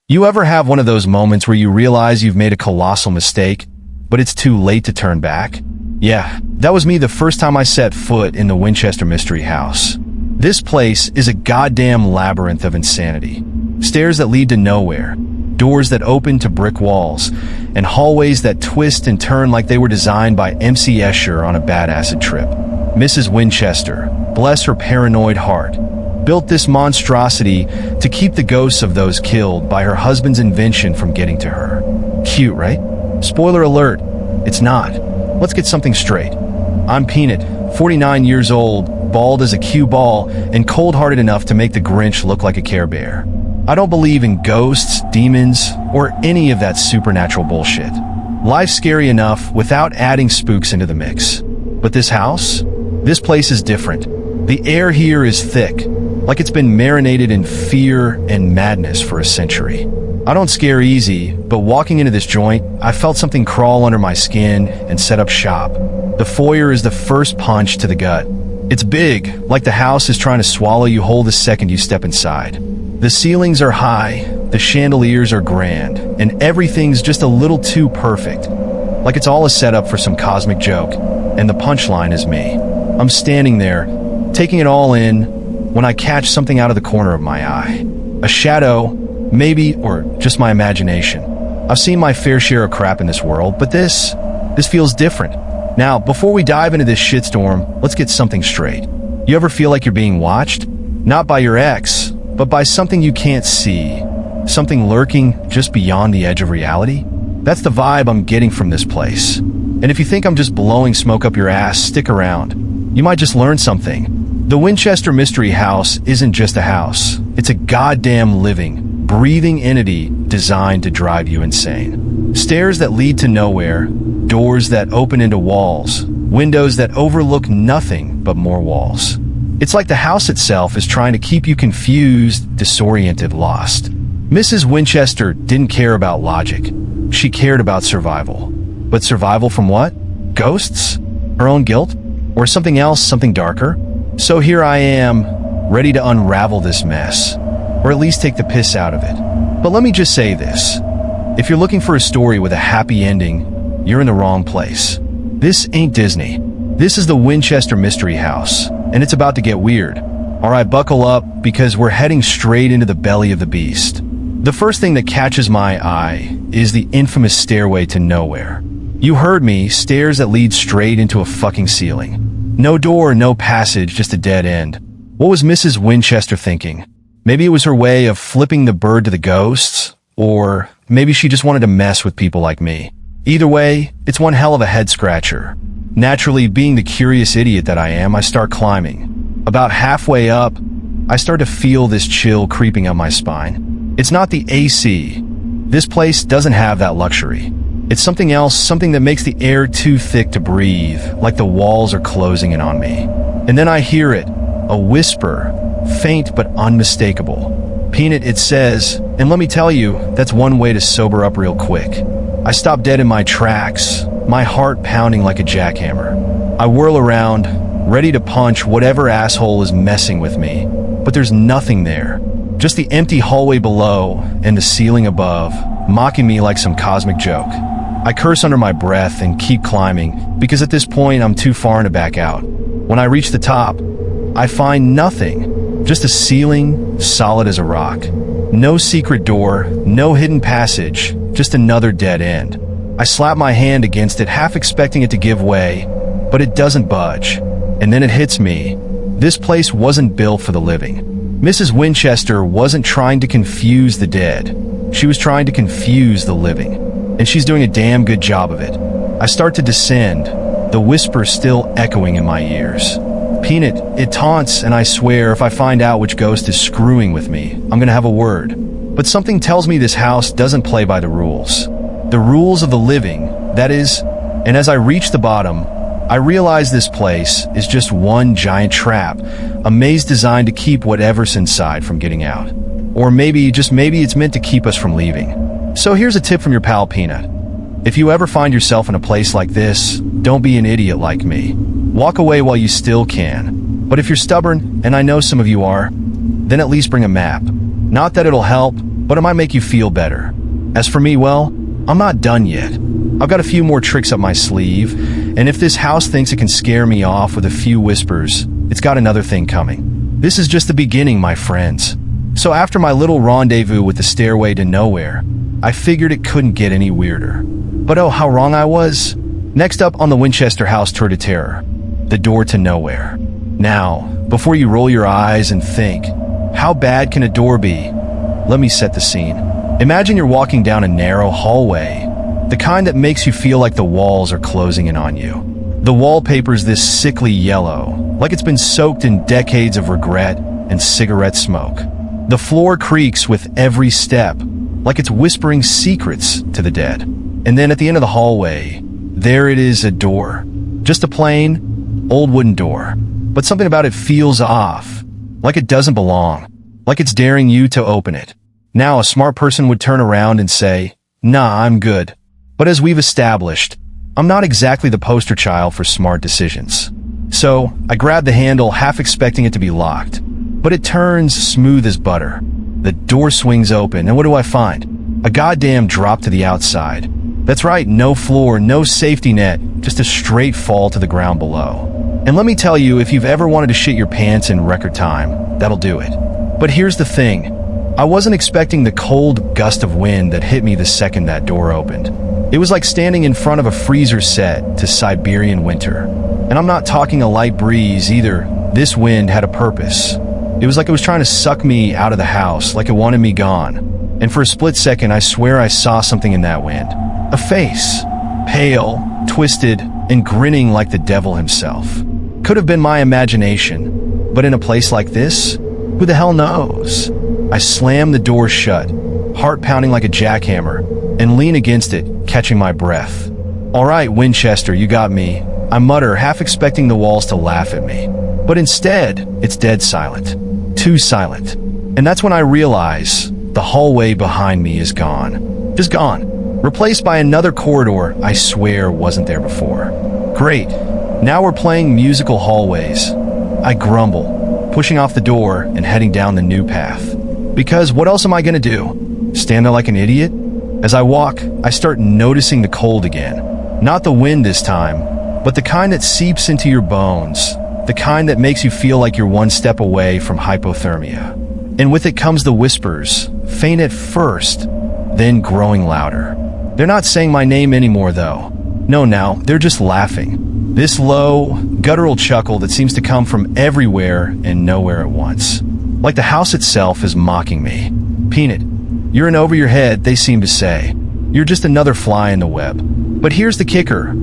You ever have one of those moments where you realize you've made a colossal mistake, but it's too late to turn back? Yeah, that was me the first time I set foot in the Winchester Mystery House. This place is a goddamn labyrinth of insanity. Stairs that lead to nowhere, doors that open to brick walls, and hallways that twist and turn like they were designed by MC Escher on a bad acid trip. Mrs. Winchester, bless her paranoid heart, built this monstrosity to keep the ghosts of those killed by her husband's invention from getting to her. Cute, right? Spoiler alert, it's not. Let's get something straight. I'm Peanut, 49 years old, bald as a cue ball, and cold-hearted enough to make the Grinch look like a Care Bear. I don't believe in ghosts, demons, or any of that supernatural bullshit. Life's scary enough without adding spooks into the mix. But this house? This place is different. The air here is thick, like it's been marinated in fear and madness for a century. I don't scare easy, but walking into this joint, I felt something crawl under my skin and set up shop. The foyer is the first punch to the gut. It's big, like the house is trying to swallow you whole the second you step inside. The ceilings are high, the chandeliers are grand, and everything's just a little too perfect. Like it's all a setup for some cosmic joke, and the punchline is me. I'm standing there, taking it all in, when I catch something out of the corner of my eye. A shadow, maybe, or just my imagination. I've seen my fair share of crap in this world, but this feels different. Now, before we dive into this shitstorm, let's get something straight. You ever feel like you're being watched? Not by your ex, but by something you can't see. Something lurking just beyond the edge of reality? That's the vibe I'm getting from this place. And if you think I'm just blowing smoke up your ass, stick around. You might just learn something. The Winchester Mystery House isn't just a house. It's a goddamn living, breathing entity designed to drive you insane. Stairs that lead to nowhere, doors that open into walls, windows that overlook nothing but more walls. It's like the house itself is trying to keep you confused, disoriented, lost. Mrs. Winchester didn't care about logic. She cared about survival. But survival from what? Ghosts? Her own guilt? Or something else, something darker? So here I am, ready to unravel this mess, or at least take the piss out of it. But let me just say this. If you're looking for a story with a happy ending, you're in the wrong place. This ain't Disney. This is the Winchester Mystery House, and it's about to get weird. Alright, buckle up, because we're heading straight into the belly of the beast. The first thing that catches my eye is the infamous stairway to nowhere. You heard me, stairs that lead straight into a fucking ceiling. No door, no passage, just a dead end. What was Mrs. Winchester thinking? Maybe it was her way of flipping the bird to the ghosts, or maybe she just wanted to mess with people like me. Either way, it's one hell of a head-scratcher. Naturally, being the curious idiot that I am, I start climbing. About halfway up, I start to feel this chill creeping up my spine. It's not the AC. This place doesn't have that luxury. It's something else, something that makes the air too thick to breathe, like the walls are closing in on me. And then I hear it, a whisper, faint but unmistakable. Peanut, it says, and let me tell you, that's one way to sober up real quick. I stop dead in my tracks, my heart pounding like a jackhammer. I whirl around, ready to punch whatever asshole is messing with me, but there's nothing there. Just the empty hallway below and the ceiling above, mocking me like some cosmic joke. I curse under my breath and keep climbing, because at this point I'm too far to back out. When I reach the top, I find nothing, just a ceiling, solid as a rock. No secret door, no hidden passage, just another dead end. I slap my hand against it, half expecting it to give way, but it doesn't budge. And then it hits me. This place wasn't built for the living. Mrs. Winchester wasn't trying to confuse the dead. She was trying to confuse the living. And she's doing a damn good job of it. I start to descend, the whisper still echoing in my ears. Peanut, it taunts, and I swear if I find out which ghost is screwing with me, I'm gonna have a word. But something tells me this house doesn't play by the rules. The rules of the living, that is. And as I reach the bottom, I realize this place is just one giant trap, a maze designed to keep whatever's inside from getting out. Or maybe, just maybe, it's meant to keep us from leaving. So here's a tip from your pal Peanut. If you ever find yourself in a place like this, don't be an idiot like me. Walk away while you still can. But if you're stubborn, and I know some of you are, then at least bring a map. Not that it'll help, but it might make you feel better. As for me, well, I'm not done yet. I've got a few more tricks up my sleeve, and if this house thinks it can scare me off with a few whispers, it's got another thing coming. This is just the beginning, my friends. So after my little rendezvous with the stairway to nowhere, I figured it couldn't get any weirder. But oh, how wrong I was. Next up on the Winchester House tour de terror, the door to nowhere. Now, before you roll your eyes and think, how bad can a door be? Let me set the scene. Imagine you're walking down a narrow hallway, the kind that makes you feel like the walls are closing in on you. The wallpaper's this sickly yellow, like it's been soaked in decades of regret and cigarette smoke. The floor creaks with every step, like it's whispering secrets to the dead. And then at the end of the hallway, there it is, a door. Just a plain, old wooden door. But something about it feels off, like it doesn't belong, like it's daring you to open it. Now a smart person would turn around and say, "Nah, I'm good." But as we've established, I'm not exactly the poster child for smart decisions. So I grab the handle, half expecting it to be locked. But it turns smooth as butter. The door swings open, and what do I find? A goddamn drop to the outside. That's right, no floor, no safety net, just a straight fall to the ground below. And let me tell you, if you've ever wanted to shit your pants in record time, that'll do it. But here's the thing. I wasn't expecting the cold gust of wind that hit me the second that door opened. It was like standing in front of a freezer set to Siberian winter. And I'm not talking a light breeze either. This wind had a purpose. It was like it was trying to suck me out of the house, like it wanted me gone. And for a split second, I swear I saw something in that wind. A face. Pale, twisted, and grinning like the devil himself. Could have been my imagination. But in a place like this, who the hell knows? I slam the door shut, heart pounding like a jackhammer, and lean against it, catching my breath. "All right, Winchester, you got me," I mutter, half expecting the walls to laugh at me. But instead, it's dead silent. Too silent. And that's when I realize the hallway behind me is gone. Just gone. Replaced by another corridor I swear wasn't there before. Great. Now we're playing musical hallways. I grumble, pushing off the door and heading down the new path. Because what else am I gonna do? Stand there like an idiot? As I walk, I start noticing the cold again. Not the wind this time, but the kind that seeps into your bones. The kind that makes you feel like you're one step away from hypothermia. And with it comes the whispers, faint at first, then growing louder. They're not saying my name anymore though. No, now, they're just laughing. This low, guttural chuckle that seems to come from everywhere and nowhere at once. Like the house itself is mocking me. "Peanut, you're in over your head," they seem to say. "You're just another fly in the web." But here's the kicker.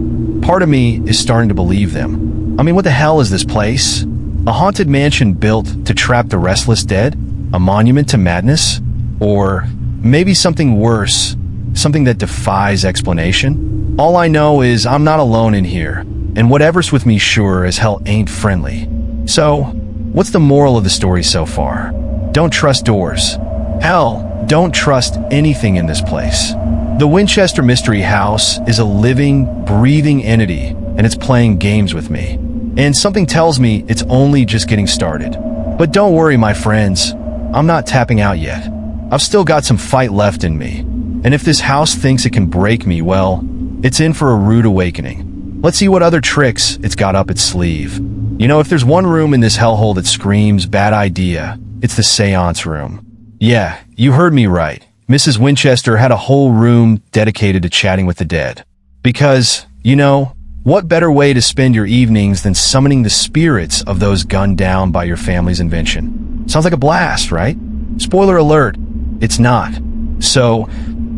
Part of me is starting to believe them. I mean, what the hell is this place? A haunted mansion built to trap the restless dead? A monument to madness? Or maybe something worse, something that defies explanation? All I know is I'm not alone in here, and whatever's with me sure as hell ain't friendly. So, what's the moral of the story so far? Don't trust doors. Hell, don't trust anything in this place. The Winchester Mystery House is a living, breathing entity, and it's playing games with me. And something tells me it's only just getting started. But don't worry, my friends. I'm not tapping out yet. I've still got some fight left in me. And if this house thinks it can break me, well, it's in for a rude awakening. Let's see what other tricks it's got up its sleeve. You know, if there's one room in this hellhole that screams bad idea, it's the seance room. Yeah, you heard me right. Mrs. Winchester had a whole room dedicated to chatting with the dead. Because, you know, what better way to spend your evenings than summoning the spirits of those gunned down by your family's invention? Sounds like a blast, right? Spoiler alert, it's not. So,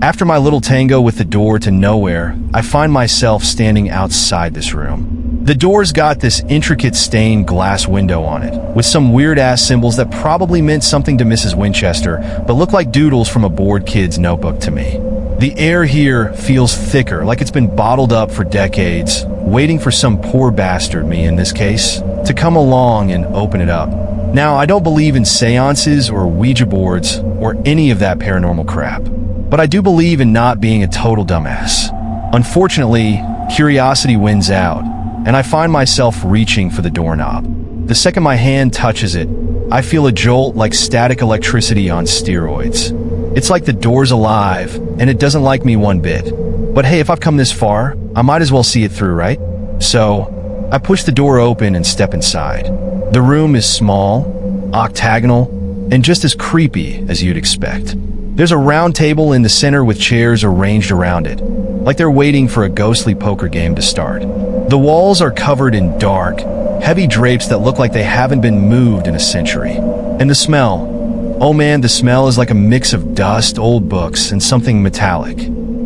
after my little tango with the door to nowhere, I find myself standing outside this room. The door's got this intricate stained glass window on it, with some weird-ass symbols that probably meant something to Mrs. Winchester, but look like doodles from a bored kid's notebook to me. The air here feels thicker, like it's been bottled up for decades, waiting for some poor bastard, me in this case, to come along and open it up. Now, I don't believe in seances or Ouija boards or any of that paranormal crap, but I do believe in not being a total dumbass. Unfortunately, curiosity wins out, and I find myself reaching for the doorknob. The second my hand touches it, I feel a jolt like static electricity on steroids. It's like the door's alive, and it doesn't like me one bit. But hey, if I've come this far, I might as well see it through, right? So, I push the door open and step inside. The room is small, octagonal, and just as creepy as you'd expect. There's a round table in the center with chairs arranged around it, like they're waiting for a ghostly poker game to start. The walls are covered in dark, heavy drapes that look like they haven't been moved in a century. And the smell, oh man, the smell is like a mix of dust, old books, and something metallic.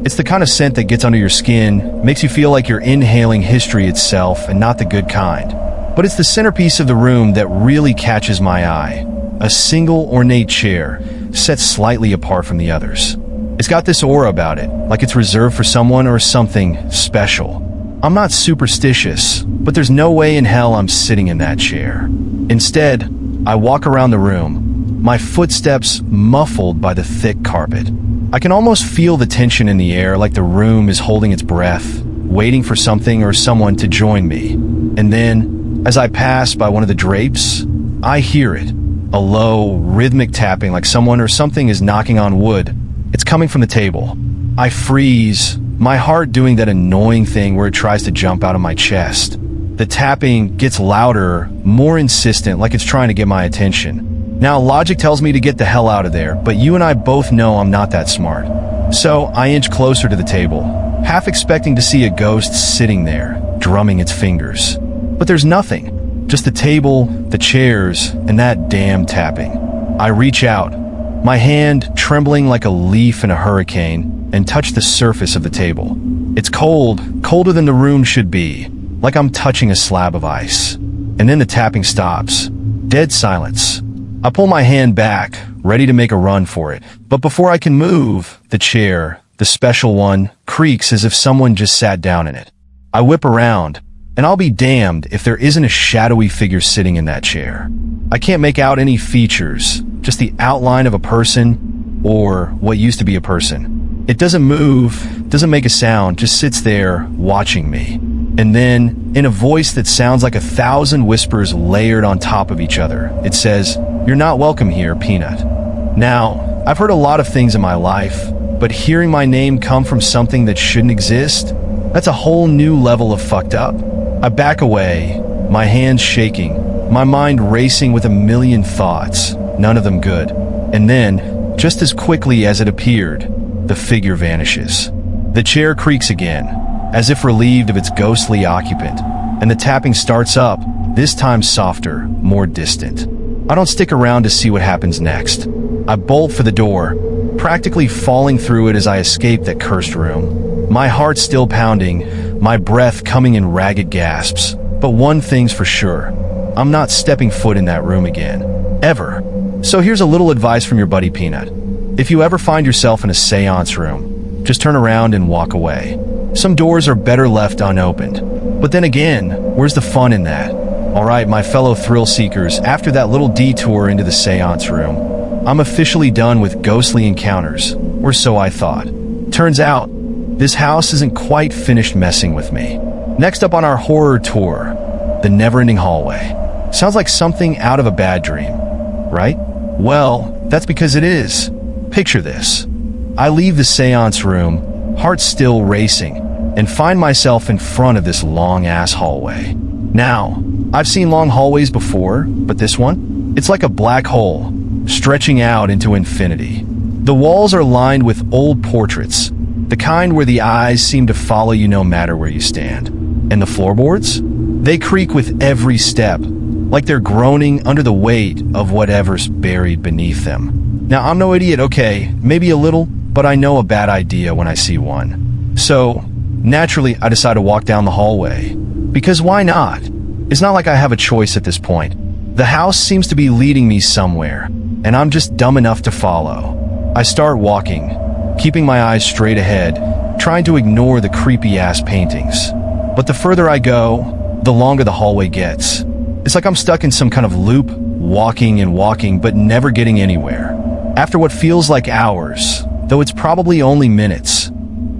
It's the kind of scent that gets under your skin, makes you feel like you're inhaling history itself and not the good kind. But it's the centerpiece of the room that really catches my eye. A single ornate chair, set slightly apart from the others. It's got this aura about it, like it's reserved for someone or something special. I'm not superstitious, but there's no way in hell I'm sitting in that chair. Instead, I walk around the room, my footsteps muffled by the thick carpet. I can almost feel the tension in the air, like the room is holding its breath, waiting for something or someone to join me. And then, as I pass by one of the drapes, I hear it. A low, rhythmic tapping like someone or something is knocking on wood. It's coming from the table. I freeze, my heart doing that annoying thing where it tries to jump out of my chest. The tapping gets louder, more insistent, like it's trying to get my attention. Now, logic tells me to get the hell out of there, but you and I both know I'm not that smart. So, I inch closer to the table, half expecting to see a ghost sitting there, drumming its fingers. But there's nothing. Just the table, the chairs, and that damn tapping. I reach out, my hand trembling like a leaf in a hurricane, and touch the surface of the table. It's cold, colder than the room should be, like I'm touching a slab of ice. And then the tapping stops. Dead silence. I pull my hand back, ready to make a run for it. But before I can move, the chair, the special one, creaks as if someone just sat down in it. I whip around, and I'll be damned if there isn't a shadowy figure sitting in that chair. I can't make out any features, just the outline of a person, or what used to be a person. It doesn't move, doesn't make a sound, just sits there, watching me. And then, in a voice that sounds like 1,000 whispers layered on top of each other, it says, "You're not welcome here, Peanut." Now, I've heard a lot of things in my life, but hearing my name come from something that shouldn't exist, that's a whole new level of fucked up. I back away, my hands shaking, my mind racing with a million thoughts, none of them good. And then, just as quickly as it appeared, the figure vanishes. The chair creaks again, as if relieved of its ghostly occupant, and the tapping starts up, this time softer, more distant. I don't stick around to see what happens next. I bolt for the door, practically falling through it as I escape that cursed room. My heart still pounding, my breath coming in ragged gasps. But one thing's for sure, I'm not stepping foot in that room again. Ever. So here's a little advice from your buddy Peanut. If you ever find yourself in a seance room, just turn around and walk away. Some doors are better left unopened. But then again, where's the fun in that? Alright, my fellow thrill seekers, after that little detour into the seance room, I'm officially done with ghostly encounters, or so I thought. Turns out, this house isn't quite finished messing with me. Next up on our horror tour, the never-ending hallway. Sounds like something out of a bad dream, right? Well, that's because it is. Picture this. I leave the seance room, heart still racing, and find myself in front of this long-ass hallway. Now, I've seen long hallways before, but this one? It's like a black hole, stretching out into infinity. The walls are lined with old portraits, the kind where the eyes seem to follow you no matter where you stand. And the floorboards? They creak with every step, like they're groaning under the weight of whatever's buried beneath them. Now, I'm no idiot, okay, maybe a little, but I know a bad idea when I see one. So, naturally, I decide to walk down the hallway. Because why not? It's not like I have a choice at this point. The house seems to be leading me somewhere, and I'm just dumb enough to follow. I start walking, keeping my eyes straight ahead, trying to ignore the creepy-ass paintings. But the further I go, the longer the hallway gets. It's like I'm stuck in some kind of loop, walking and walking, but never getting anywhere. After what feels like hours, though it's probably only minutes,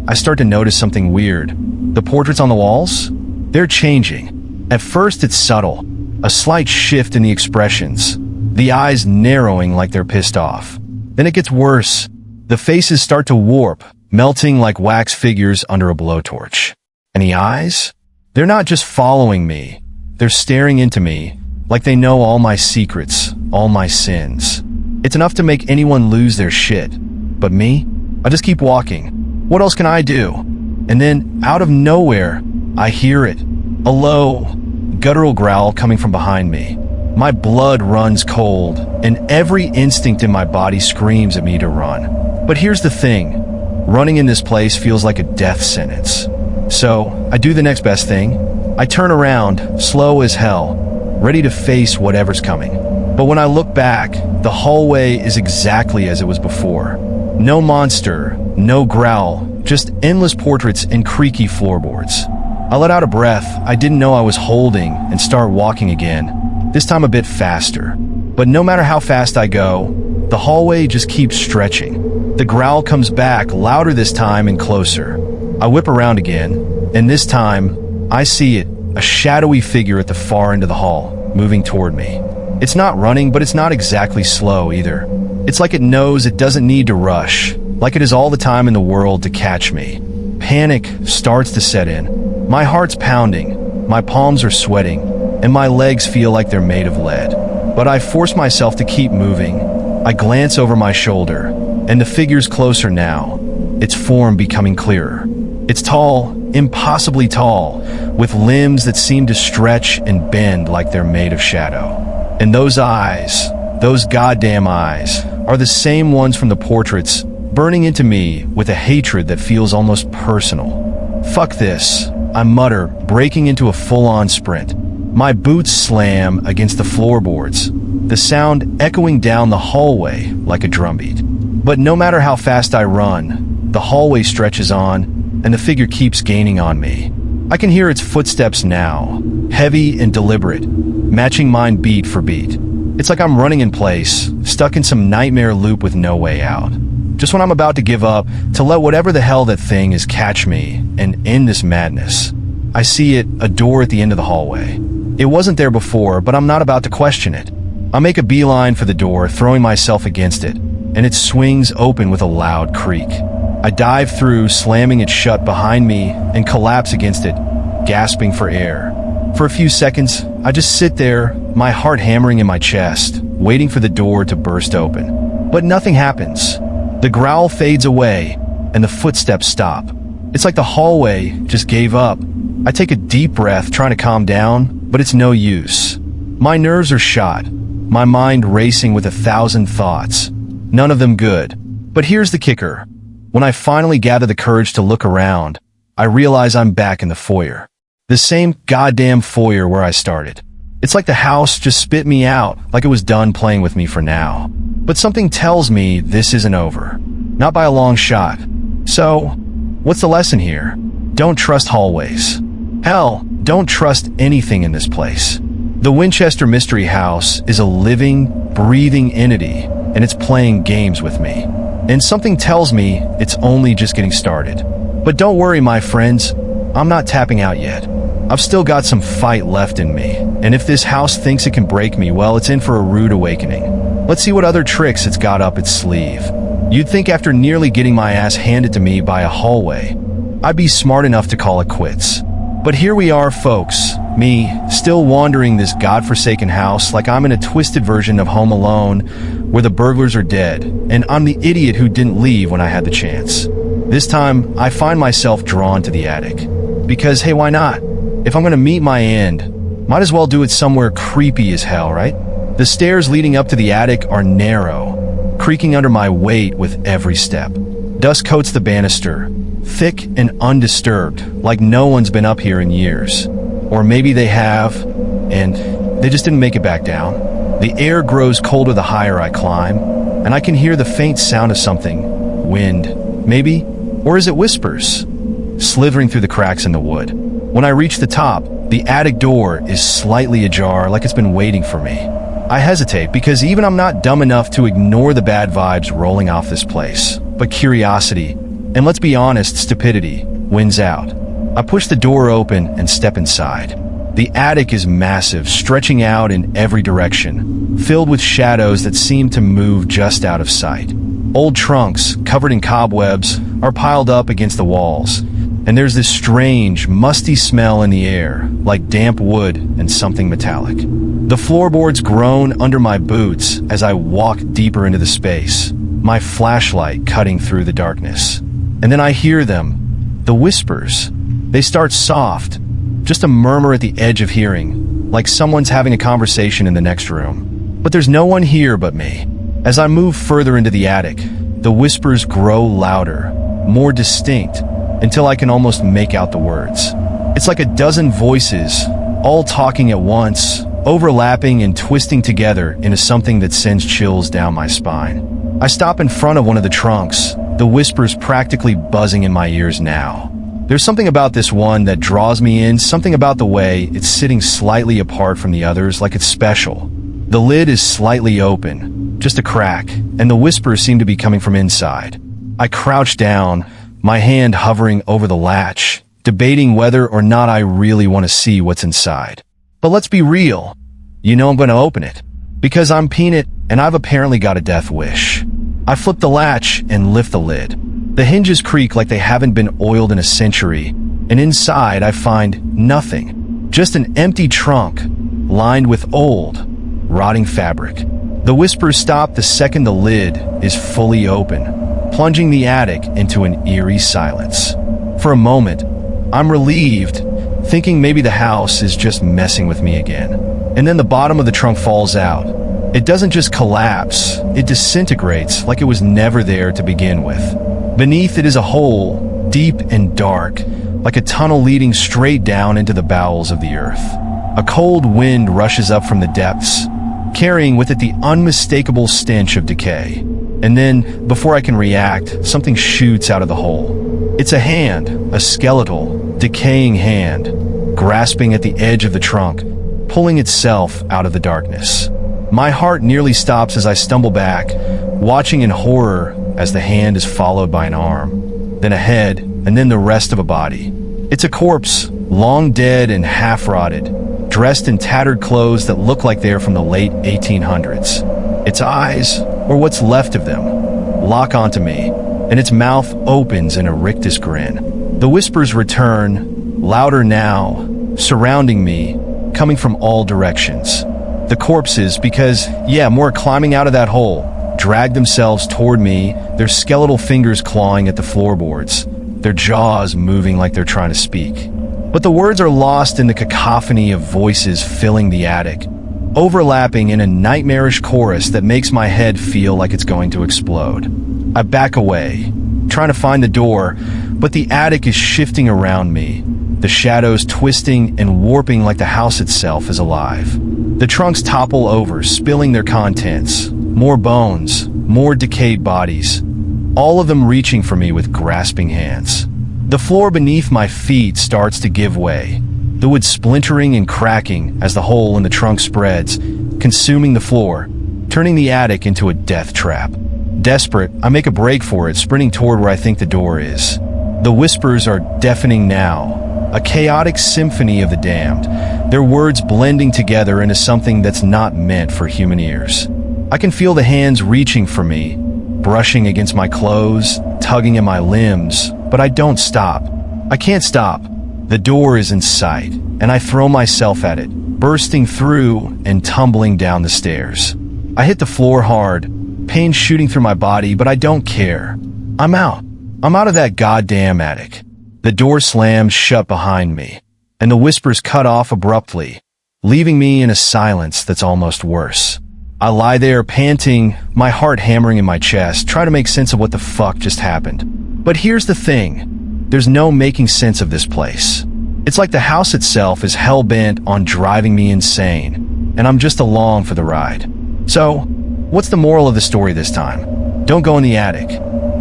I start to notice something weird. The portraits on the walls? They're changing. At first it's subtle, a slight shift in the expressions, the eyes narrowing like they're pissed off. Then it gets worse. The faces start to warp, melting like wax figures under a blowtorch. And the eyes? They're not just following me. They're staring into me, like they know all my secrets, all my sins. It's enough to make anyone lose their shit. But me? I just keep walking. What else can I do? And then, out of nowhere, I hear it. A low, guttural growl coming from behind me. My blood runs cold, and every instinct in my body screams at me to run. But here's the thing. Running in this place feels like a death sentence. So, I do the next best thing. I turn around, slow as hell, ready to face whatever's coming. But when I look back, the hallway is exactly as it was before. No monster, no growl, just endless portraits and creaky floorboards. I let out a breath I didn't know I was holding and start walking again, this time a bit faster. But no matter how fast I go, the hallway just keeps stretching. The growl comes back, louder this time and closer. I whip around again, and this time, I see it, a shadowy figure at the far end of the hall, moving toward me. It's not running, but it's not exactly slow either. It's like it knows it doesn't need to rush, like it has all the time in the world to catch me. Panic starts to set in. My heart's pounding, my palms are sweating, and my legs feel like they're made of lead. But I force myself to keep moving. I glance over my shoulder, and the figure's closer now, its form becoming clearer. It's tall, impossibly tall, with limbs that seem to stretch and bend like they're made of shadow. And those eyes, those goddamn eyes, are the same ones from the portraits, burning into me with a hatred that feels almost personal. Fuck this, I mutter, breaking into a full-on sprint. My boots slam against the floorboards, the sound echoing down the hallway like a drumbeat. But no matter how fast I run, the hallway stretches on, and the figure keeps gaining on me. I can hear its footsteps now, heavy and deliberate, matching mine beat for beat. It's like I'm running in place, stuck in some nightmare loop with no way out. Just when I'm about to give up, to let whatever the hell that thing is catch me and end this madness. I see it, a door at the end of the hallway. It wasn't there before, but I'm not about to question it. I make a beeline for the door, throwing myself against it, and it swings open with a loud creak. I dive through, slamming it shut behind me, and collapse against it, gasping for air. For a few seconds, I just sit there, my heart hammering in my chest, waiting for the door to burst open. But nothing happens. The growl fades away, and the footsteps stop. It's like the hallway just gave up. I take a deep breath, trying to calm down, but it's no use. My nerves are shot, my mind racing with 1,000 thoughts, none of them good. But here's the kicker. When I finally gather the courage to look around, I realize I'm back in the foyer. The same goddamn foyer where I started. It's like the house just spit me out, like it was done playing with me for now. But something tells me this isn't over. Not by a long shot. So, what's the lesson here? Don't trust hallways. Hell, don't trust anything in this place. The Winchester Mystery House is a living, breathing entity, and it's playing games with me. And something tells me it's only just getting started. But don't worry, my friends, I'm not tapping out yet. I've still got some fight left in me, and if this house thinks it can break me, well, it's in for a rude awakening. Let's see what other tricks it's got up its sleeve. You'd think after nearly getting my ass handed to me by a hallway, I'd be smart enough to call it quits. But here we are, folks, me, still wandering this godforsaken house like I'm in a twisted version of Home Alone, where the burglars are dead, and I'm the idiot who didn't leave when I had the chance. This time, I find myself drawn to the attic. Because, hey, why not? If I'm gonna meet my end, might as well do it somewhere creepy as hell, right? The stairs leading up to the attic are narrow, creaking under my weight with every step. Dust coats the banister, thick and undisturbed, like no one's been up here in years. Or maybe they have, and they just didn't make it back down. The air grows colder the higher I climb, and I can hear the faint sound of something. Wind, maybe? Or is it whispers? Slithering through the cracks in the wood. When I reach the top, the attic door is slightly ajar, like it's been waiting for me. I hesitate because even I'm not dumb enough to ignore the bad vibes rolling off this place. But curiosity, and let's be honest, stupidity, wins out. I push the door open and step inside. The attic is massive, stretching out in every direction, filled with shadows that seem to move just out of sight. Old trunks, covered in cobwebs, are piled up against the walls, and there's this strange, musty smell in the air, like damp wood and something metallic. The floorboards groan under my boots as I walk deeper into the space, my flashlight cutting through the darkness. And then I hear them, the whispers. They start soft, just a murmur at the edge of hearing, like someone's having a conversation in the next room. But there's no one here but me. As I move further into the attic, the whispers grow louder, more distinct, until I can almost make out the words. It's like a dozen voices, all talking at once, overlapping and twisting together into something that sends chills down my spine. I stop in front of one of the trunks, the whispers practically buzzing in my ears now. There's something about this one that draws me in, something about the way it's sitting slightly apart from the others, like it's special. The lid is slightly open, just a crack, and the whispers seem to be coming from inside. I crouch down, my hand hovering over the latch, debating whether or not I really want to see what's inside. But let's be real. You know I'm going to open it. Because I'm Peanut, and I've apparently got a death wish. I flip the latch and lift the lid. The hinges creak like they haven't been oiled in a century, and inside I find nothing. Just an empty trunk, lined with old, rotting fabric. The whispers stop the second the lid is fully open, plunging the attic into an eerie silence. For a moment, I'm relieved, thinking maybe the house is just messing with me again. And then the bottom of the trunk falls out. It doesn't just collapse, it disintegrates like it was never there to begin with. Beneath it is a hole, deep and dark, like a tunnel leading straight down into the bowels of the earth. A cold wind rushes up from the depths, carrying with it the unmistakable stench of decay. And then, before I can react, something shoots out of the hole. It's a hand, a skeletal, decaying hand, grasping at the edge of the trunk, pulling itself out of the darkness. My heart nearly stops as I stumble back, watching in horror as the hand is followed by an arm, then a head, and then the rest of a body. It's a corpse, long dead and half-rotted, dressed in tattered clothes that look like they're from the late 1800s. Its eyes, or what's left of them, lock onto me, and its mouth opens in a rictus grin. The whispers return, louder now, surrounding me, coming from all directions. The corpses, because, more climbing out of that hole, drag themselves toward me, their skeletal fingers clawing at the floorboards, their jaws moving like they're trying to speak. But the words are lost in the cacophony of voices filling the attic, overlapping in a nightmarish chorus that makes my head feel like it's going to explode. I back away, trying to find the door, but the attic is shifting around me, the shadows twisting and warping like the house itself is alive. The trunks topple over, spilling their contents. More bones, more decayed bodies, all of them reaching for me with grasping hands. The floor beneath my feet starts to give way, the wood splintering and cracking as the hole in the trunk spreads, consuming the floor, turning the attic into a death trap. Desperate, I make a break for it, sprinting toward where I think the door is. The whispers are deafening now, a chaotic symphony of the damned, their words blending together into something that's not meant for human ears. I can feel the hands reaching for me, brushing against my clothes, tugging at my limbs, but I don't stop. I can't stop. The door is in sight, and I throw myself at it, bursting through and tumbling down the stairs. I hit the floor hard, pain shooting through my body, but I don't care. I'm out. I'm out of that goddamn attic. The door slams shut behind me, and the whispers cut off abruptly, leaving me in a silence that's almost worse. I lie there panting, my heart hammering in my chest, trying to make sense of what the fuck just happened. But here's the thing. There's no making sense of this place. It's like the house itself is hell-bent on driving me insane, and I'm just along for the ride. So, what's the moral of the story this time? Don't go in the attic.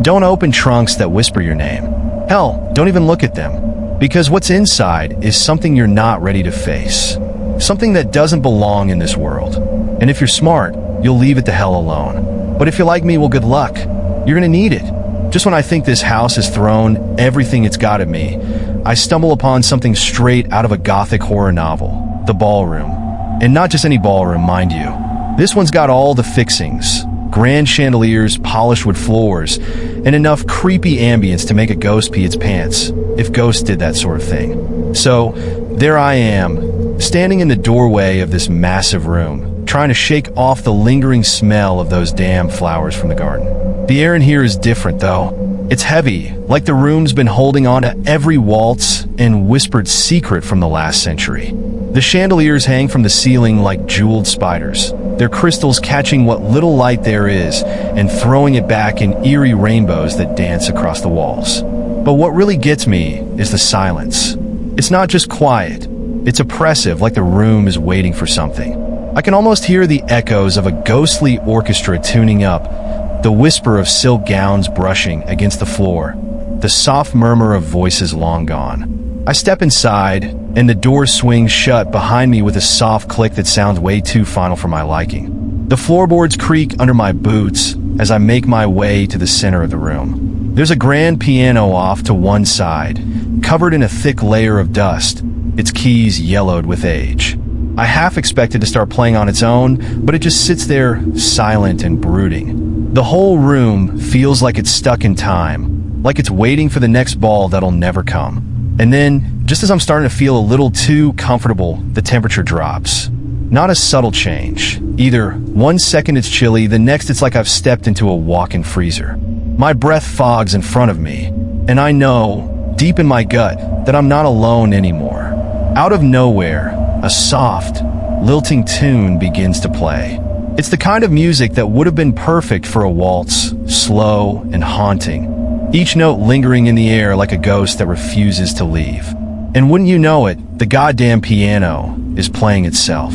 Don't open trunks that whisper your name. Hell, don't even look at them. Because what's inside is something you're not ready to face. Something that doesn't belong in this world. And if you're smart, you'll leave it the hell alone. But if you're like me, well, good luck. You're gonna need it. Just when I think this house has thrown everything it's got at me, I stumble upon something straight out of a gothic horror novel, The Ballroom. And not just any ballroom, mind you. This one's got all the fixings. grand chandeliers, polished wood floors, and enough creepy ambience to make a ghost pee its pants, if ghosts did that sort of thing. So, there I am, standing in the doorway of this massive room, trying to shake off the lingering smell of those damn flowers from the garden. The air in here is different, though. It's heavy, like the room's been holding on to every waltz and whispered secret from the last century. The chandeliers hang from the ceiling like jeweled spiders, their crystals catching what little light there is and throwing it back in eerie rainbows that dance across the walls. But what really gets me is the silence. It's not just quiet, it's oppressive, like the room is waiting for something. I can almost hear the echoes of a ghostly orchestra tuning up, the whisper of silk gowns brushing against the floor, the soft murmur of voices long gone. I step inside, and the door swings shut behind me with a soft click that sounds way too final for my liking. The floorboards creak under my boots as I make my way to the center of the room. There's a grand piano off to one side, covered in a thick layer of dust, its keys yellowed with age. I half expected to start playing on its own, but it just sits there, silent and brooding. The whole room feels like it's stuck in time, like it's waiting for the next ball that'll never come. And then, just as I'm starting to feel a little too comfortable, the temperature drops. Not a subtle change. Either 1 second it's chilly, the next it's like I've stepped into a walk-in freezer. My breath fogs in front of me, and I know, deep in my gut, that I'm not alone anymore. Out of nowhere, a soft, lilting tune begins to play. It's the kind of music that would have been perfect for a waltz, slow and haunting, each note lingering in the air like a ghost that refuses to leave. And wouldn't you know it, the goddamn piano is playing itself.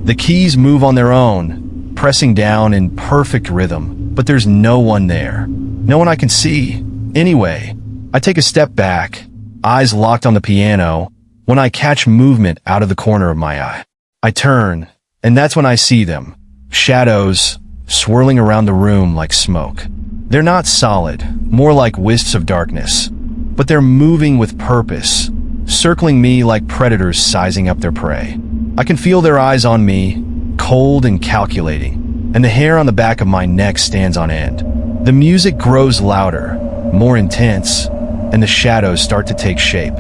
The keys move on their own, pressing down in perfect rhythm, but there's no one there. No one I can see. Anyway, I take a step back, eyes locked on the piano, when I catch movement out of the corner of my eye. I turn, and that's when I see them. Shadows swirling around the room like smoke. They're not solid, more like wisps of darkness, but they're moving with purpose, circling me like predators sizing up their prey. I can feel their eyes on me, cold and calculating, and the hair on the back of my neck stands on end. The music grows louder, more intense, and the shadows start to take shape.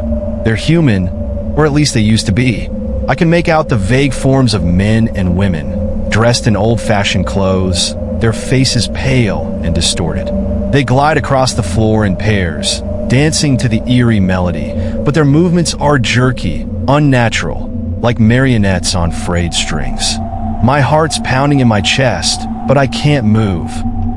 They're human, or at least they used to be. I can make out the vague forms of men and women, dressed in old-fashioned clothes, their faces pale and distorted. They glide across the floor in pairs, dancing to the eerie melody, but their movements are jerky, unnatural, like marionettes on frayed strings. My heart's pounding in my chest, but I can't move.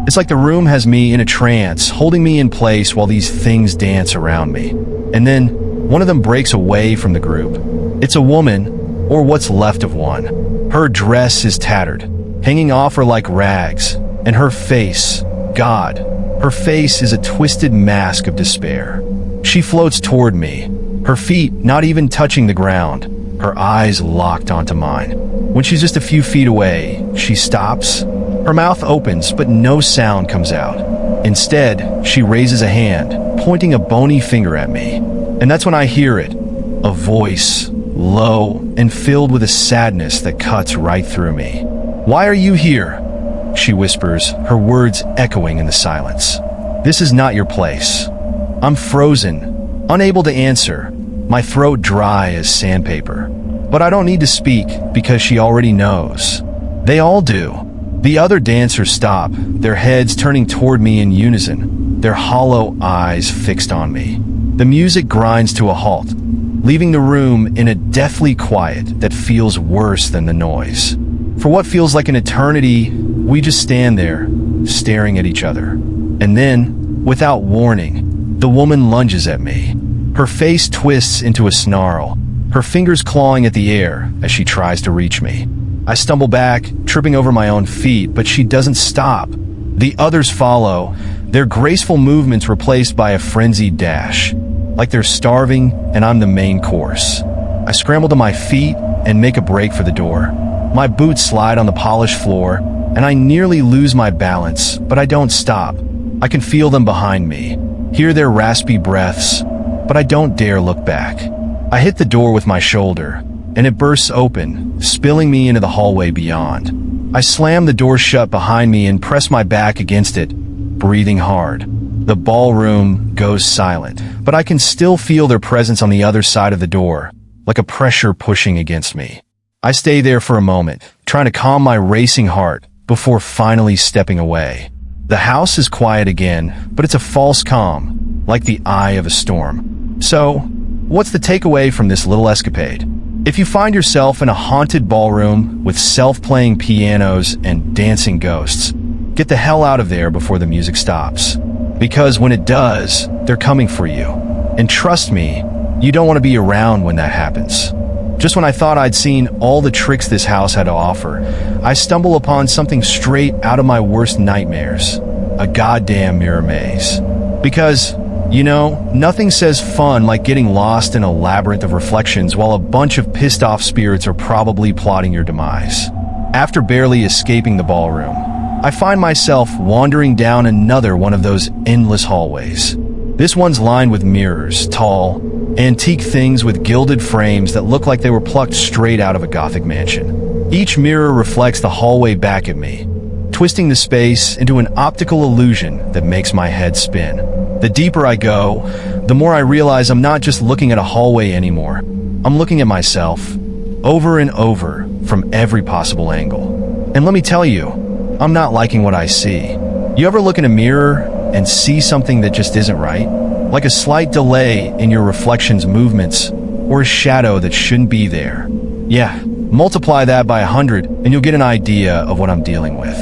It's like the room has me in a trance, holding me in place while these things dance around me. And then, one of them breaks away from the group. It's a woman, or what's left of one. Her dress is tattered, hanging off her like rags, and her face, God, her face is a twisted mask of despair. She floats toward me, her feet not even touching the ground, her eyes locked onto mine. When she's just a few feet away, she stops. Her mouth opens, but no sound comes out. Instead, she raises a hand, pointing a bony finger at me. And that's when I hear it, a voice, low and filled with a sadness that cuts right through me. "Why are you here?" she whispers, her words echoing in the silence. "This is not your place." I'm frozen, unable to answer, my throat dry as sandpaper. But I don't need to speak because she already knows. They all do. The other dancers stop, their heads turning toward me in unison, their hollow eyes fixed on me. The music grinds to a halt, leaving the room in a deathly quiet that feels worse than the noise. For what feels like an eternity, we just stand there, staring at each other. And then, without warning, the woman lunges at me. Her face twists into a snarl, her fingers clawing at the air as she tries to reach me. I stumble back, tripping over my own feet, but she doesn't stop. The others follow, their graceful movements replaced by a frenzied dash. Like they're starving, and I'm the main course. I scramble to my feet and make a break for the door. My boots slide on the polished floor, and I nearly lose my balance, but I don't stop. I can feel them behind me, hear their raspy breaths, but I don't dare look back. I hit the door with my shoulder, and it bursts open, spilling me into the hallway beyond. I slam the door shut behind me and press my back against it, breathing hard. The ballroom goes silent, but I can still feel their presence on the other side of the door, like a pressure pushing against me. I stay there for a moment, trying to calm my racing heart before finally stepping away. The house is quiet again, but it's a false calm, like the eye of a storm. So, what's the takeaway from this little escapade? If you find yourself in a haunted ballroom with self-playing pianos and dancing ghosts, get the hell out of there before the music stops. Because when it does, they're coming for you. And trust me, you don't want to be around when that happens. Just when I thought I'd seen all the tricks this house had to offer, I stumble upon something straight out of my worst nightmares. A goddamn mirror maze. Because, you know, nothing says fun like getting lost in a labyrinth of reflections while a bunch of pissed-off spirits are probably plotting your demise. After barely escaping the ballroom, I find myself wandering down another one of those endless hallways. This one's lined with mirrors, tall, antique things with gilded frames that look like they were plucked straight out of a Gothic mansion. Each mirror reflects the hallway back at me, twisting the space into an optical illusion that makes my head spin. The deeper I go, the more I realize I'm not just looking at a hallway anymore. I'm looking at myself, over and over, from every possible angle. And let me tell you, I'm not liking what I see. You ever look in a mirror and see something that just isn't right? Like a slight delay in your reflection's movements, or a shadow that shouldn't be there. Yeah, multiply that by 100 and you'll get an idea of what I'm dealing with.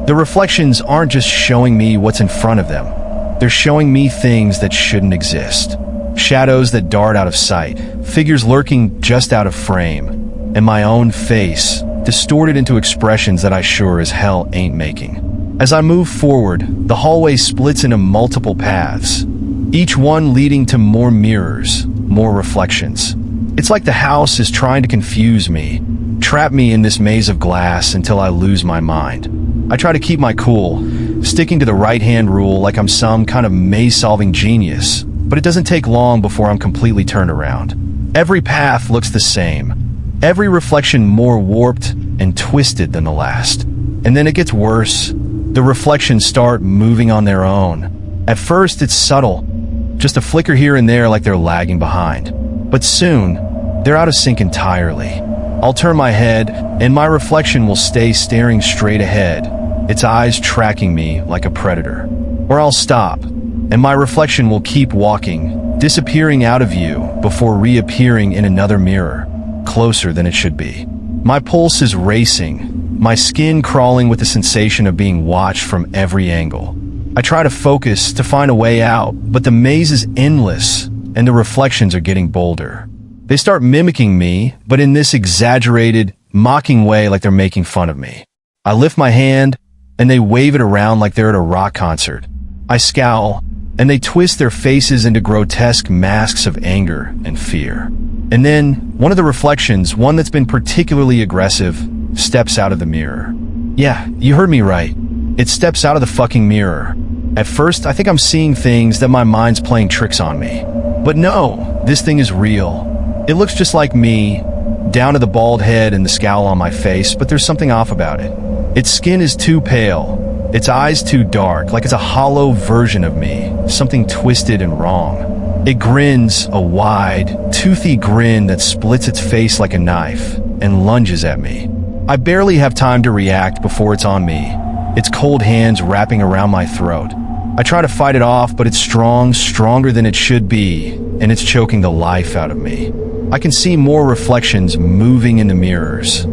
The reflections aren't just showing me what's in front of them. They're showing me things that shouldn't exist. Shadows that dart out of sight, figures lurking just out of frame, and my own face, distorted into expressions that I sure as hell ain't making. As I move forward, the hallway splits into multiple paths, each one leading to more mirrors, more reflections. It's like the house is trying to confuse me, trap me in this maze of glass until I lose my mind. I try to keep my cool, sticking to the right-hand rule like I'm some kind of maze-solving genius, but it doesn't take long before I'm completely turned around. Every path looks the same, every reflection more warped and twisted than the last. And then it gets worse. The reflections start moving on their own. At first, it's subtle, just a flicker here and there like they're lagging behind. But soon, they're out of sync entirely. I'll turn my head, and my reflection will stay staring straight ahead, its eyes tracking me like a predator. Or I'll stop, and my reflection will keep walking, disappearing out of view before reappearing in another mirror, closer than it should be. My pulse is racing, my skin crawling with the sensation of being watched from every angle. I try to focus to find a way out, but the maze is endless, and the reflections are getting bolder. They start mimicking me, but in this exaggerated, mocking way like they're making fun of me. I lift my hand, and they wave it around like they're at a rock concert. I scowl, and they twist their faces into grotesque masks of anger and fear. And then, one of the reflections, one that's been particularly aggressive, steps out of the mirror. Yeah, you heard me right. It steps out of the fucking mirror. At first, I think I'm seeing things that my mind's playing tricks on me. But no, this thing is real. It looks just like me, down to the bald head and the scowl on my face, but there's something off about it. Its skin is too pale, its eyes too dark, like it's a hollow version of me, something twisted and wrong. It grins, a wide, toothy grin that splits its face like a knife, and lunges at me. I barely have time to react before it's on me, its cold hands wrapping around my throat. I try to fight it off, but it's strong, stronger than it should be, and it's choking the life out of me. I can see more reflections moving in the mirrors,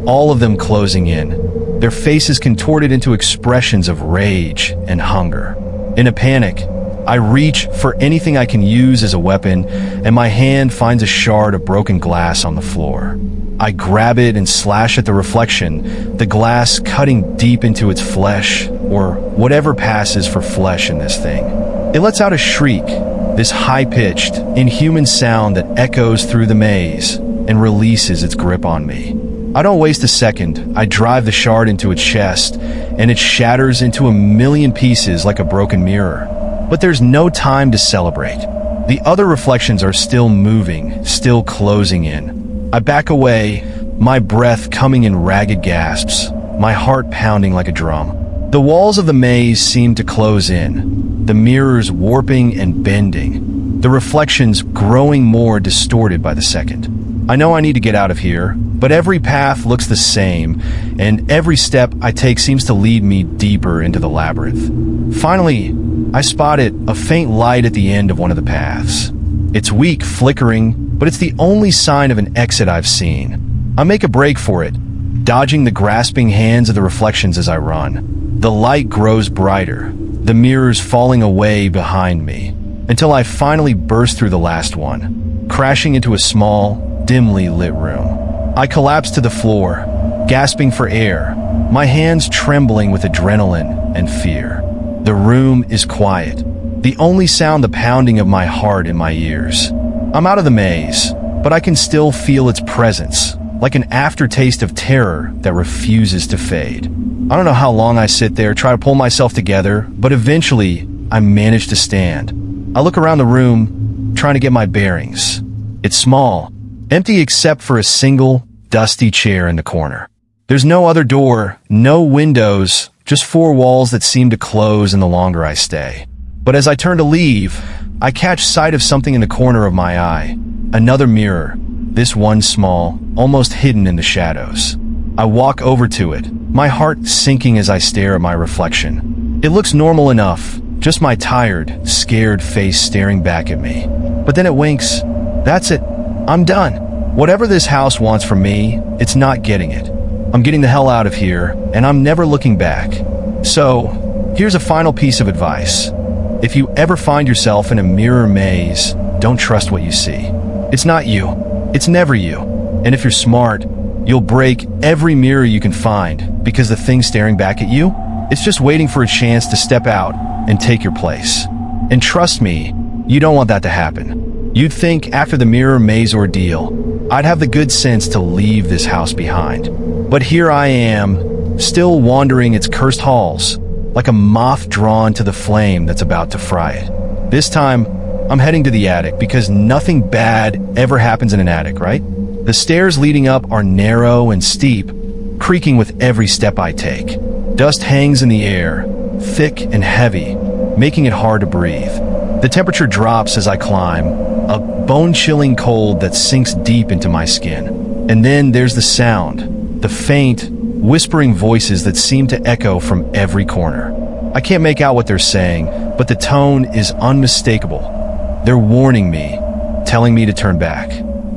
all of them closing in, their faces contorted into expressions of rage and hunger. In a panic, I reach for anything I can use as a weapon, and my hand finds a shard of broken glass on the floor. I grab it and slash at the reflection, the glass cutting deep into its flesh, or whatever passes for flesh in this thing. It lets out a shriek, this high-pitched, inhuman sound that echoes through the maze and releases its grip on me. I don't waste a second. I drive the shard into its chest, and it shatters into a million pieces like a broken mirror. But there's no time to celebrate. The other reflections are still moving, still closing in. I back away, my breath coming in ragged gasps, my heart pounding like a drum. The walls of the maze seemed to close in, the mirrors warping and bending, the reflections growing more distorted by the second. I know I need to get out of here, but every path looks the same, and every step I take seems to lead me deeper into the labyrinth. Finally, I spotted a faint light at the end of one of the paths. It's weak, flickering, but it's the only sign of an exit I've seen. I make a break for it, dodging the grasping hands of the reflections as I run. The light grows brighter, the mirrors falling away behind me, until I finally burst through the last one, crashing into a small, dimly lit room. I collapse to the floor, gasping for air, my hands trembling with adrenaline and fear. The room is quiet, the only sound the pounding of my heart in my ears. I'm out of the maze, but I can still feel its presence, like an aftertaste of terror that refuses to fade. I don't know how long I sit there, try to pull myself together, but eventually I manage to stand. I look around the room, trying to get my bearings. It's small, empty except for a single, dusty chair in the corner. There's no other door, no windows, just four walls that seem to close the longer I stay. But as I turn to leave, I catch sight of something in the corner of my eye. Another mirror, this one small, almost hidden in the shadows. I walk over to it, my heart sinking as I stare at my reflection. It looks normal enough, just my tired, scared face staring back at me. But then it winks. That's it. I'm done. Whatever this house wants from me, it's not getting it. I'm getting the hell out of here, and I'm never looking back. So, here's a final piece of advice. If you ever find yourself in a mirror maze, don't trust what you see. It's not you. It's never you. And if you're smart, you'll break every mirror you can find, because the thing staring back at you, it's just waiting for a chance to step out and take your place. And trust me, you don't want that to happen. You'd think after the mirror maze ordeal, I'd have the good sense to leave this house behind. But here I am, still wandering its cursed halls, like a moth drawn to the flame that's about to fry it. This time, I'm heading to the attic because nothing bad ever happens in an attic, right? The stairs leading up are narrow and steep, creaking with every step I take. Dust hangs in the air, thick and heavy, making it hard to breathe. The temperature drops as I climb, a bone-chilling cold that sinks deep into my skin. And then there's the sound, the faint, whispering voices that seem to echo from every corner. I can't make out what they're saying, but the tone is unmistakable. They're warning me, telling me to turn back.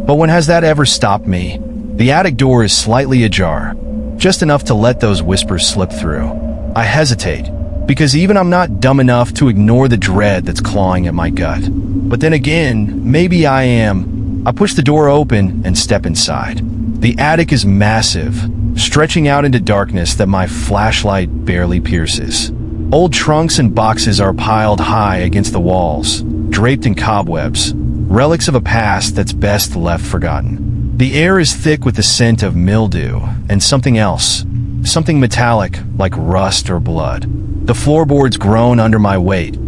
But when has that ever stopped me? The attic door is slightly ajar, just enough to let those whispers slip through. I hesitate, because even I'm not dumb enough to ignore the dread that's clawing at my gut. But then again, maybe I am. I push the door open and step inside. The attic is massive, stretching out into darkness that my flashlight barely pierces. Old trunks and boxes are piled high against the walls, draped in cobwebs, relics of a past that's best left forgotten. The air is thick with the scent of mildew and something else, something metallic like rust or blood. The floorboards groan under my weight,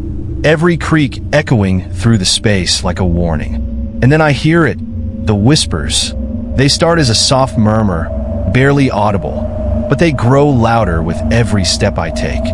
every creak echoing through the space like a warning. And then I hear it, the whispers. They start as a soft murmur, barely audible, but they grow louder with every step I take.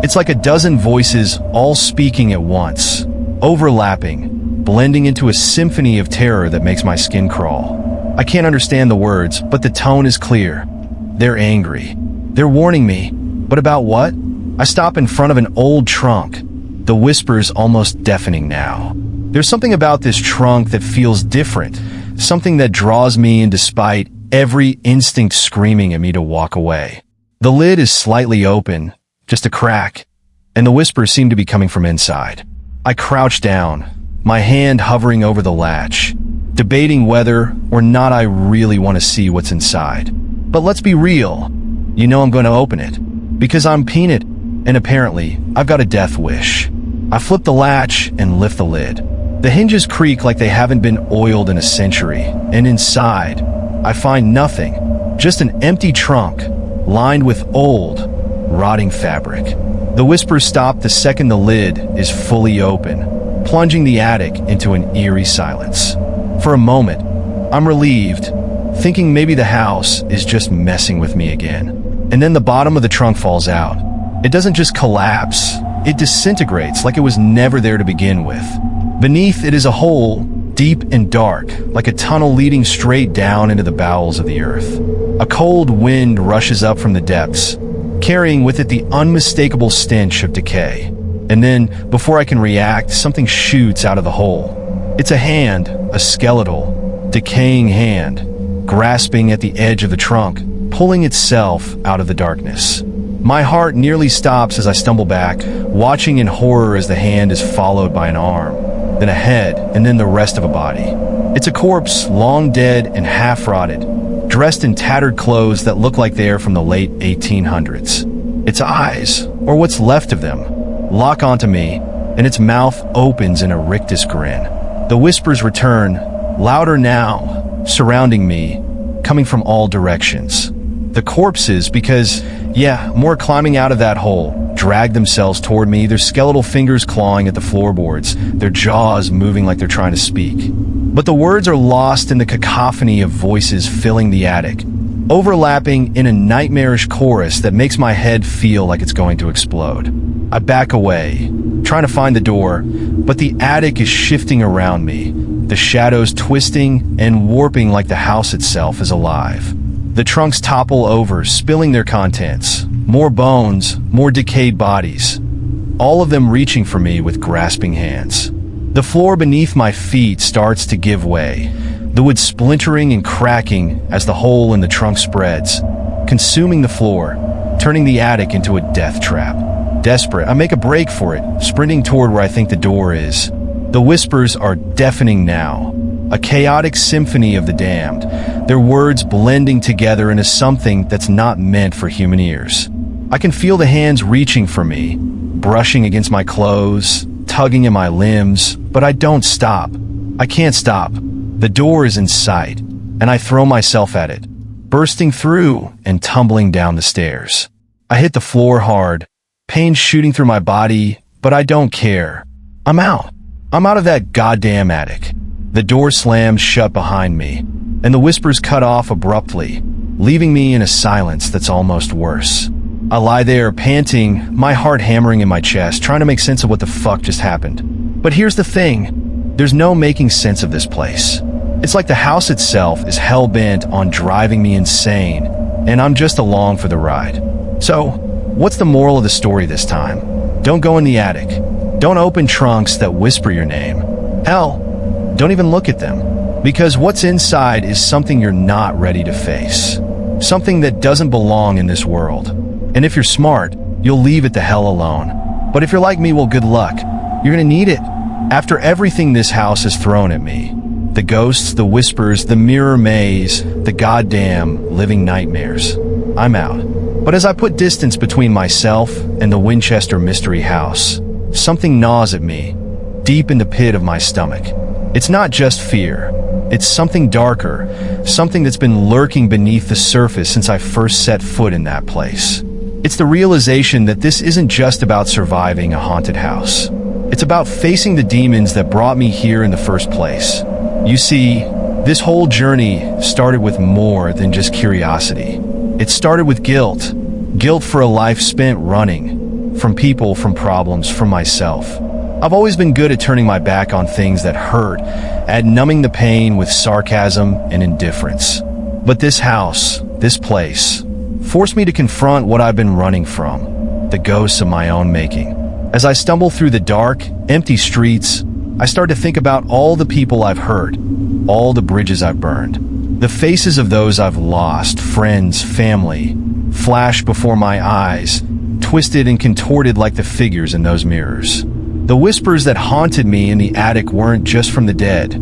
It's like a dozen voices all speaking at once, overlapping, blending into a symphony of terror that makes my skin crawl. I can't understand the words, but the tone is clear. They're angry. They're warning me. But about what? I stop in front of an old trunk, the whispers almost deafening now. There's something about this trunk that feels different, something that draws me in despite every instinct screaming at me to walk away. The lid is slightly open, just a crack, and the whispers seem to be coming from inside. I crouch down, my hand hovering over the latch, debating whether or not I really want to see what's inside. But let's be real, you know I'm going to open it, because I'm Peanut, and apparently I've got a death wish. I flip the latch and lift the lid. The hinges creak like they haven't been oiled in a century, and inside, I find nothing, just an empty trunk, lined with old, rotting fabric. The whispers stop the second the lid is fully open, plunging the attic into an eerie silence. For a moment, I'm relieved, thinking maybe the house is just messing with me again. and then the bottom of the trunk falls out. It doesn't just collapse, it disintegrates like it was never there to begin with. Beneath it is a hole, deep and dark, like a tunnel leading straight down into the bowels of the earth. A cold wind rushes up from the depths, carrying with it the unmistakable stench of decay. And then, before I can react, something shoots out of the hole. It's a hand, a skeletal, decaying hand, grasping at the edge of the trunk, pulling itself out of the darkness. My heart nearly stops as I stumble back, watching in horror as the hand is followed by an arm, then a head, and then the rest of a body. It's a corpse, long dead and half-rotted, dressed in tattered clothes that look like they are from the late 1800s. Its eyes, or what's left of them, lock onto me, and its mouth opens in a rictus grin. The whispers return, louder now, surrounding me, coming from all directions. The corpses, because, more climbing out of that hole, drag themselves toward me, their skeletal fingers clawing at the floorboards, their jaws moving like they're trying to speak. But the words are lost in the cacophony of voices filling the attic, overlapping in a nightmarish chorus that makes my head feel like it's going to explode. I back away, trying to find the door, but the attic is shifting around me, the shadows twisting and warping like the house itself is alive. The trunks topple over, spilling their contents. More bones, more decayed bodies. All of them reaching for me with grasping hands. The floor beneath my feet starts to give way, the wood splintering and cracking as the hole in the trunk spreads, consuming the floor, turning the attic into a death trap. Desperate, I make a break for it, sprinting toward where I think the door is. The whispers are deafening now, a chaotic symphony of the damned, their words blending together into something that's not meant for human ears. I can feel the hands reaching for me, brushing against my clothes, tugging at my limbs, but I don't stop. I can't stop. The door is in sight, and I throw myself at it, bursting through and tumbling down the stairs. I hit the floor hard, pain shooting through my body, but I don't care. I'm out. I'm out of that goddamn attic. The door slams shut behind me, and the whispers cut off abruptly, leaving me in a silence that's almost worse. I lie there, panting, my heart hammering in my chest, trying to make sense of what the fuck just happened. But here's the thing, there's no making sense of this place. It's like the house itself is hell-bent on driving me insane, and I'm just along for the ride. So, what's the moral of the story this time? Don't go in the attic. Don't open trunks that whisper your name. Hell, don't even look at them, because what's inside is something you're not ready to face. Something that doesn't belong in this world. And if you're smart, you'll leave it the hell alone. But if you're like me, well, good luck. You're gonna need it. After everything this house has thrown at me, the ghosts, the whispers, the mirror maze, the goddamn living nightmares, I'm out. But as I put distance between myself and the Winchester Mystery House, something gnaws at me, deep in the pit of my stomach. It's not just fear. It's something darker, something that's been lurking beneath the surface since I first set foot in that place. It's the realization that this isn't just about surviving a haunted house. It's about facing the demons that brought me here in the first place. You see, this whole journey started with more than just curiosity. It started with guilt. Guilt for a life spent running. From people, from problems, from myself. I've always been good at turning my back on things that hurt, at numbing the pain with sarcasm and indifference. But this house, this place, forced me to confront what I've been running from, the ghosts of my own making. As I stumble through the dark, empty streets, I start to think about all the people I've hurt, all the bridges I've burned. The faces of those I've lost, friends, family, flash before my eyes, twisted and contorted like the figures in those mirrors. The whispers that haunted me in the attic weren't just from the dead.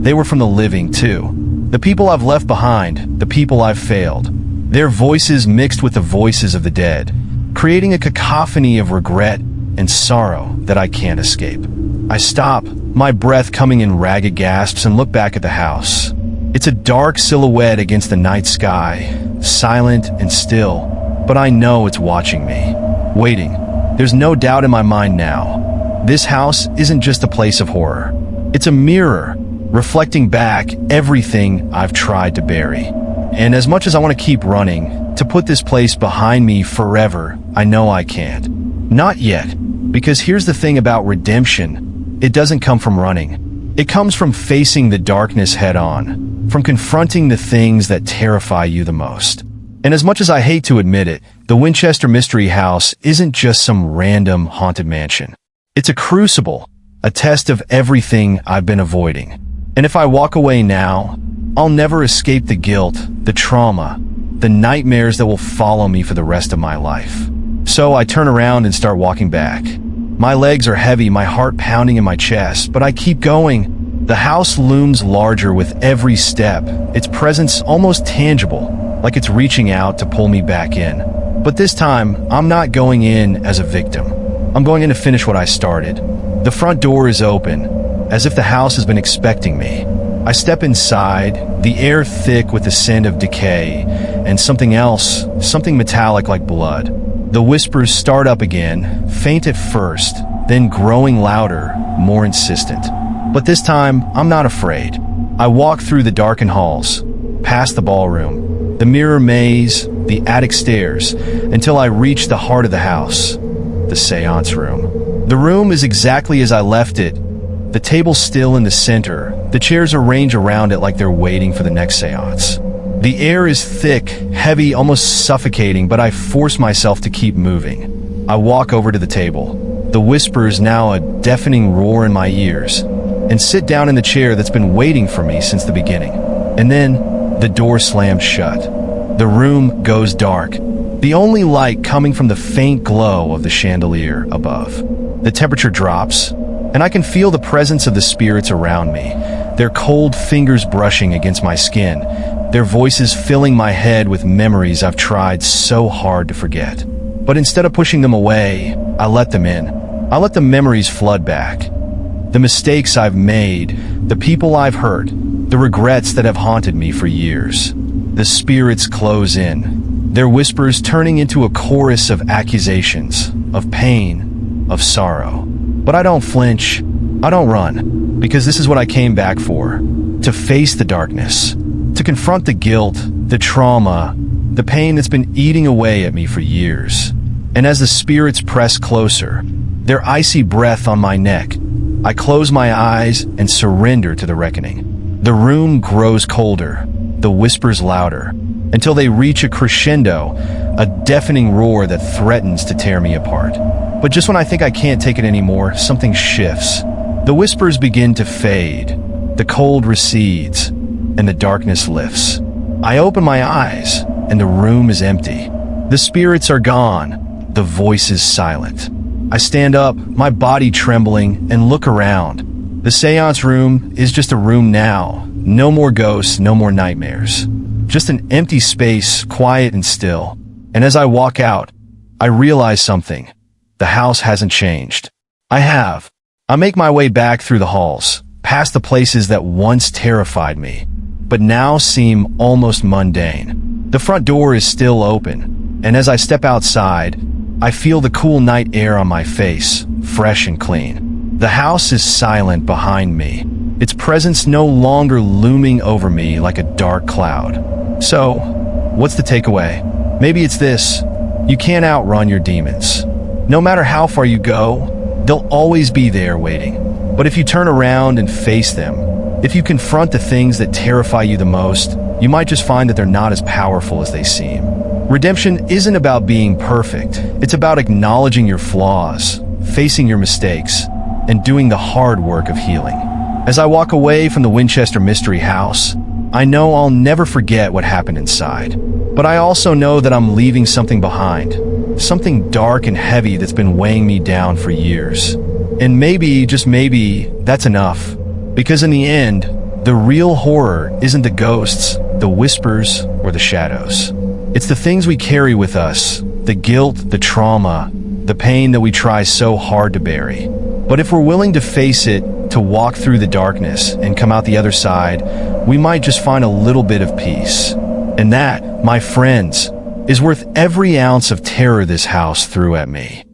They were from the living, too. The people I've left behind, the people I've failed. Their voices mixed with the voices of the dead, creating a cacophony of regret and sorrow that I can't escape. I stop, my breath coming in ragged gasps, and look back at the house. It's a dark silhouette against the night sky, silent and still, but I know it's watching me, waiting. There's no doubt in my mind now. This house isn't just a place of horror. It's a mirror, reflecting back everything I've tried to bury. And as much as I want to keep running, to put this place behind me forever, I know I can't. Not yet. Because here's the thing about redemption. It doesn't come from running. It comes from facing the darkness head on. From confronting the things that terrify you the most. And as much as I hate to admit it, the Winchester Mystery House isn't just some random haunted mansion. It's a crucible, a test of everything I've been avoiding. And if I walk away now, I'll never escape the guilt, the trauma, the nightmares that will follow me for the rest of my life. So I turn around and start walking back. My legs are heavy, my heart pounding in my chest, but I keep going. The house looms larger with every step, its presence almost tangible, like it's reaching out to pull me back in. But this time, I'm not going in as a victim. I'm going in to finish what I started. The front door is open, as if the house has been expecting me. I step inside, the air thick with the scent of decay, and something else, something metallic like blood. The whispers start up again, faint at first, then growing louder, more insistent. But this time, I'm not afraid. I walk through the darkened halls, past the ballroom, the mirror maze, the attic stairs, until I reach the heart of the house, the seance room. The room is exactly as I left it. The table still in the center, the chairs arranged around it like they're waiting for the next seance. The air is thick, heavy, almost suffocating, but I force myself to keep moving. I walk over to the table, the whispers now a deafening roar in my ears, and sit down in the chair that's been waiting for me since the beginning. And then, the door slams shut. The room goes dark, the only light coming from the faint glow of the chandelier above. The temperature drops, and I can feel the presence of the spirits around me, their cold fingers brushing against my skin, their voices filling my head with memories I've tried so hard to forget. But instead of pushing them away, I let them in. I let the memories flood back. The mistakes I've made, the people I've hurt, the regrets that have haunted me for years. The spirits close in, their whispers turning into a chorus of accusations, of pain, of sorrow. But I don't flinch, I don't run, because this is what I came back for. To face the darkness. To confront the guilt, the trauma, the pain that's been eating away at me for years. And as the spirits press closer, their icy breath on my neck, I close my eyes and surrender to the reckoning. The room grows colder, the whispers louder, until they reach a crescendo, a deafening roar that threatens to tear me apart. But just when I think I can't take it anymore, something shifts. The whispers begin to fade, the cold recedes, and the darkness lifts. I open my eyes, and the room is empty. The spirits are gone, the voice is silent. I stand up, my body trembling, and look around. The seance room is just a room now. No more ghosts, no more nightmares. Just an empty space, quiet and still. And as I walk out, I realize something. The house hasn't changed. I have. I make my way back through the halls, past the places that once terrified me, but now seem almost mundane. The front door is still open, and as I step outside, I feel the cool night air on my face, fresh and clean. The house is silent behind me, its presence no longer looming over me like a dark cloud. So, what's the takeaway? Maybe it's this: you can't outrun your demons. No matter how far you go, they'll always be there waiting. But if you turn around and face them, if you confront the things that terrify you the most, you might just find that they're not as powerful as they seem. Redemption isn't about being perfect. It's about acknowledging your flaws, facing your mistakes, and doing the hard work of healing. As I walk away from the Winchester Mystery House, I know I'll never forget what happened inside. But I also know that I'm leaving something behind, something dark and heavy that's been weighing me down for years. And maybe, just maybe, that's enough. Because in the end, the real horror isn't the ghosts, the whispers, or the shadows. It's the things we carry with us, the guilt, the trauma, the pain that we try so hard to bury. But if we're willing to face it, to walk through the darkness and come out the other side, we might just find a little bit of peace. And that, my friends, is worth every ounce of terror this house threw at me.